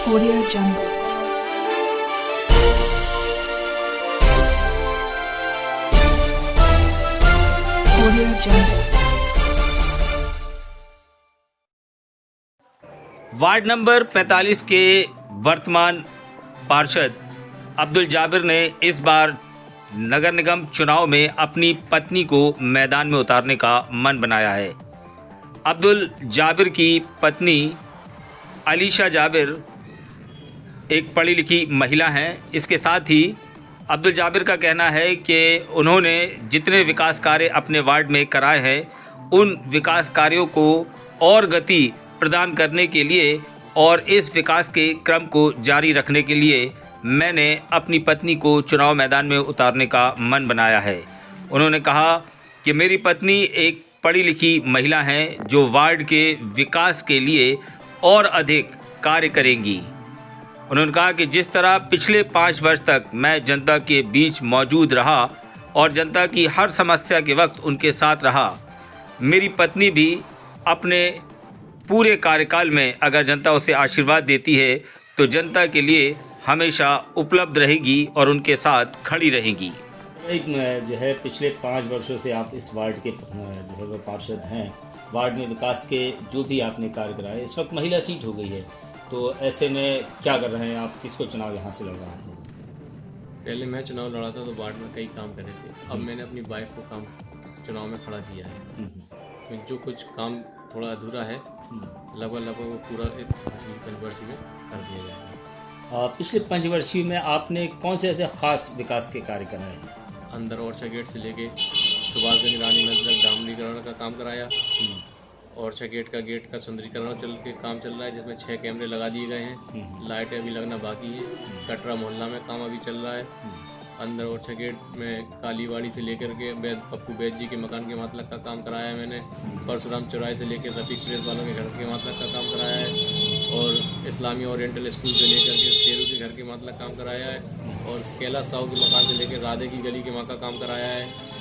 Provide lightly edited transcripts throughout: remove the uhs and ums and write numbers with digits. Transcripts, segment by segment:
Audio Jungle. Audio Jungle. Ward number 45 के वर्तमान पार्षद अब्दुल जाबिर ने इस बार नगर निगम चुनाव में अपनी पत्नी को मैदान में उतारने का मन बनाया है। अब्दुल जाबिर की पत्नी अलीशा जाबिर एक पढ़ी लिखी महिला हैं। इसके साथ ही अब्दुल जाबिर का कहना है कि उन्होंने जितने विकास कार्य अपने वार्ड में कराए हैं उन विकास कार्यों को और गति प्रदान करने के लिए और इस विकास के क्रम को जारी रखने के लिए मैंने अपनी पत्नी को चुनाव मैदान में उतारने का मन बनाया है। उन्होंने कहा कि मेरी पत्नी एक पढ़ी लिखी महिला हैं जो वार्ड के विकास के लिए और अधिक कार्य करेंगी। उन्होंने कहा कि जिस तरह पिछले 5 वर्ष तक मैं जनता के बीच मौजूद रहा और जनता की हर समस्या के वक्त उनके साथ रहा, मेरी पत्नी भी अपने पूरे कार्यकाल में अगर जनता उसे आशीर्वाद देती है तो जनता के लिए हमेशा उपलब्ध रहेगी और उनके साथ खड़ी रहेगी। जो है पिछले 5 वर्षों से आप इस वार्ड के जो है वो पार्षद हैं। वार्ड में विकास के जो भी आपने कार्य कराए, इस वक्त महिला सीट हो गई है, तो ऐसे में क्या कर रहे हैं आप? किसको चुनाव यहाँ से लड़ रहे हैं? पहले मैं चुनाव लड़ा था तो वार्ड में कई काम करे थे। अब मैंने अपनी वाइफ को काम चुनाव में खड़ा किया है। तो जो कुछ काम थोड़ा अधूरा है लगभग वो पूरा एक पंचवर्षीय में कर दिया जाएगा। पिछले 5 वर्षीय में आपने कौन से ऐसे खास विकास के कार्य कराए हैं? अंदर ओरछा गेट से लेके सुभाषगंज रानी नगर तक डामरीकरण का काम कराया। ओरछा गेट का सुंदरीकरण काम चल रहा है, जिसमें 6 कैमरे लगा दिए गए हैं। लाइटें अभी लगना बाकी है। कटरा मोहल्ला में काम अभी चल रहा है। अंदर ओरछा गेट में कालीवाड़ी से लेकर के पप्पू बैद जी के मकान के मातलक का काम कराया है मैंने। परशुराम चौराहे से लेकर रफीक प्रेस वालों के घर के मातलक का काम कराया है और इस्लामी ओरिएंटल स्कूल से लेकर के शेरू के घर के मातलक काम कराया है और कैलाश साहू के मकान से लेकर राधे की गली के वहाँ का काम कराया है।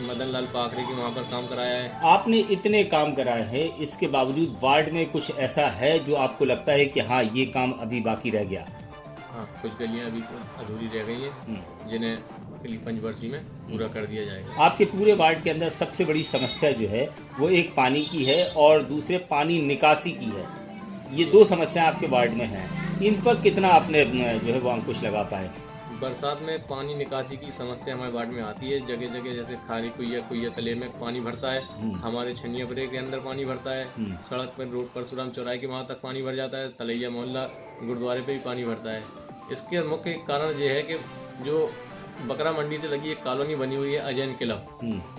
मदन लाल पाखरे के वहाँ पर काम कराया है। आपने इतने काम कराए हैं, इसके बावजूद वार्ड में कुछ ऐसा है जो आपको लगता है कि हाँ ये काम अभी बाकी रह गया? हाँ, कुछ गलियाँ अभी अधूरी रह गई हैं जिन्हें अगली पंचवर्षीय में पूरा कर दिया जाएगा। आपके पूरे वार्ड के अंदर सबसे बड़ी समस्या जो है वो एक पानी की है और दूसरे पानी निकासी की है। ये 2 समस्याएं आपके वार्ड में हैं। इन पर कितना आपने जो है वो अंकुश लगा पाए? बरसात में पानी निकासी की समस्या हमारे वार्ड में आती है। जगह जगह जैसे खारी कुइया तले में पानी भरता है। हमारे छनियापरे के अंदर पानी भरता है। सड़क पर रोड परशुराम चौराहे के वहाँ तक पानी भर जाता है। तलैया मोहल्ला गुरुद्वारे पे भी पानी भरता है। इसके मुख्य कारण ये है कि जो बकरा मंडी से लगी एक कॉलोनी बनी हुई है अजैन किला,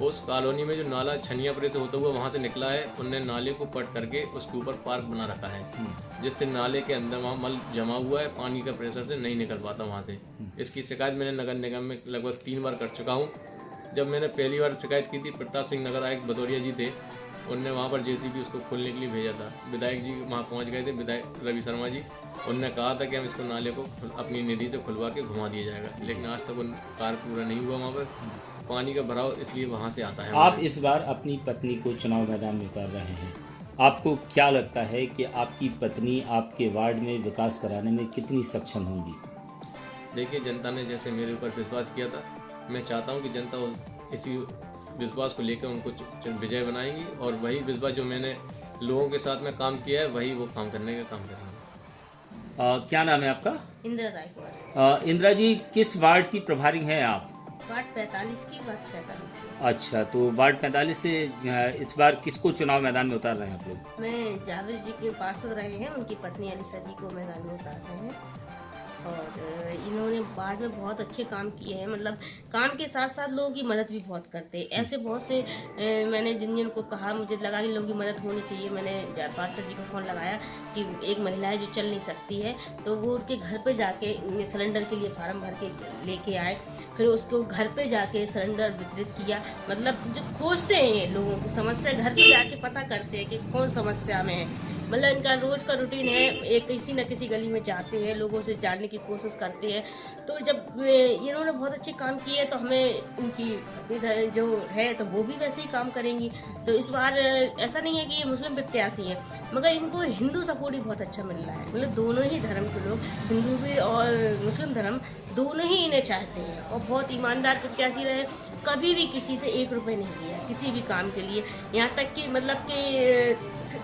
उस कॉलोनी में जो नाला छनियापरे से होता हुआ वहाँ से निकला है, उनने नाले को पट करके उसके ऊपर पार्क बना रखा है, जिससे नाले के अंदर वहाँ मल जमा हुआ है, पानी का प्रेशर से नहीं निकल पाता वहाँ से। इसकी शिकायत मैंने नगर निगम में लगभग 3 बार कर चुका हूँ। जब मैंने पहली बार शिकायत की थी, प्रताप सिंह नगर आयुक्त भदौरिया जी थे, उनने वहाँ पर जेसीबी उसको खोलने के लिए भेजा था। विधायक जी वहाँ पहुँच गए थे, विधायक रवि शर्मा जी, उनने कहा था कि हम इसको नाले को अपनी निधि से खुलवा के घुमा दिया जाएगा, लेकिन आज तक उन कार्य पूरा नहीं हुआ। वहाँ पर पानी का भराव इसलिए वहाँ से आता है। आप इस बार अपनी पत्नी को चुनाव मैदान में उतार रहे हैं, आपको क्या लगता है कि आपकी पत्नी आपके वार्ड में विकास कराने में कितनी सक्षम होंगी? देखिए, जनता ने जैसे मेरे ऊपर विश्वास किया था, मैं चाहता हूँ कि जनता इसी विश्वास को लेकर उनको विजय बनाएंगी और वही विश्वास जो मैंने लोगों के साथ में काम किया है वही वो काम करने का काम करेंगे। क्या नाम है आपका? इंदिरा रायकुमार। इंदिरा जी, किस वार्ड की प्रभारी हैं आप? वार्ड 45 की, वार्ड 47 की। अच्छा, तो वार्ड 45 से इस बार किसको चुनाव मैदान में उतार रहे हैं आप लोग? मैं जाबिर जी के पार्षद रहे हैं, उनकी पत्नी अलीशा जी को मैदान में उतार रहे हैं और इन्होंने वार्ड में बहुत अच्छे काम किए हैं। मतलब काम के साथ साथ लोगों की मदद भी बहुत करते हैं। ऐसे बहुत से मैंने जिनको कहा, मुझे लगा कि लोगों की मदद होनी चाहिए, मैंने पार्षद जी को फ़ोन लगाया कि एक महिला है जो चल नहीं सकती है, तो वो उनके घर पे जाके सिलेंडर के लिए फार्म भर के लेके आए, फिर उसको घर पे जाके सिलेंडर वितरित किया। मतलब जो खोजते हैं ये लोगों की समस्या, घर पे जाके पता करते हैं कि कौन समस्या में है, मतलब इनका रोज का रूटीन है, एक किसी न किसी गली में जाते हैं, लोगों से जानने की कोशिश करते हैं। तो जब इन्होंने बहुत अच्छे काम किए तो हमें इनकी इधर जो है तो वो भी वैसे ही काम करेंगी। तो इस बार ऐसा नहीं है कि ये मुस्लिम प्रत्याशी है, मगर इनको हिंदू सपोर्ट ही बहुत अच्छा मिल रहा है। मतलब दोनों ही धर्म के लोग, हिंदू भी और मुस्लिम धर्म, दोनों ही इन्हें चाहते हैं और बहुत ईमानदार प्रत्याशी रहे। कभी भी किसी से 1 रुपये नहीं लिया किसी भी काम के लिए, यहाँ तक कि मतलब कि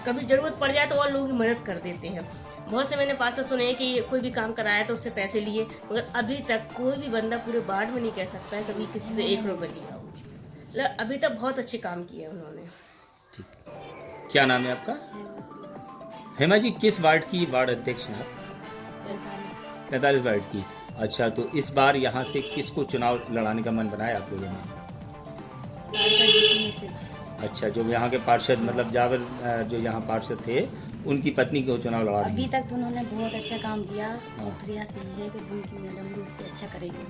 कभी ज़रूरत पड़ जाए तो और लोग मदद कर देते हैं। बहुत से मैंने पार्षद सुने हैं कि कोई भी काम कराया तो उससे पैसे लिए, मगर अभी तक कोई भी बंदा पूरे वार्ड में नहीं कह सकता है कभी किसी से 1 रुपये लिया हो। मतलब अभी तक बहुत अच्छे काम किए उन्होंने। क्या नाम है आपका? हेमा जी, किस वार्ड की वार्ड अध्यक्ष हैं आप? 45 वार्ड की। अच्छा, तो इस बार यहाँ से किसको चुनाव लड़ाने का मन बनाया आप लोगों ने? अच्छा, जो यहाँ के पार्षद मतलब जाबिर जो यहाँ पार्षद थे उनकी पत्नी को चुनाव लड़ा रही अभी हैं। तक तो उन्होंने बहुत अच्छा काम किया और प्रयास यही है कि उनकी मैडम भी उससे अच्छा करेगी।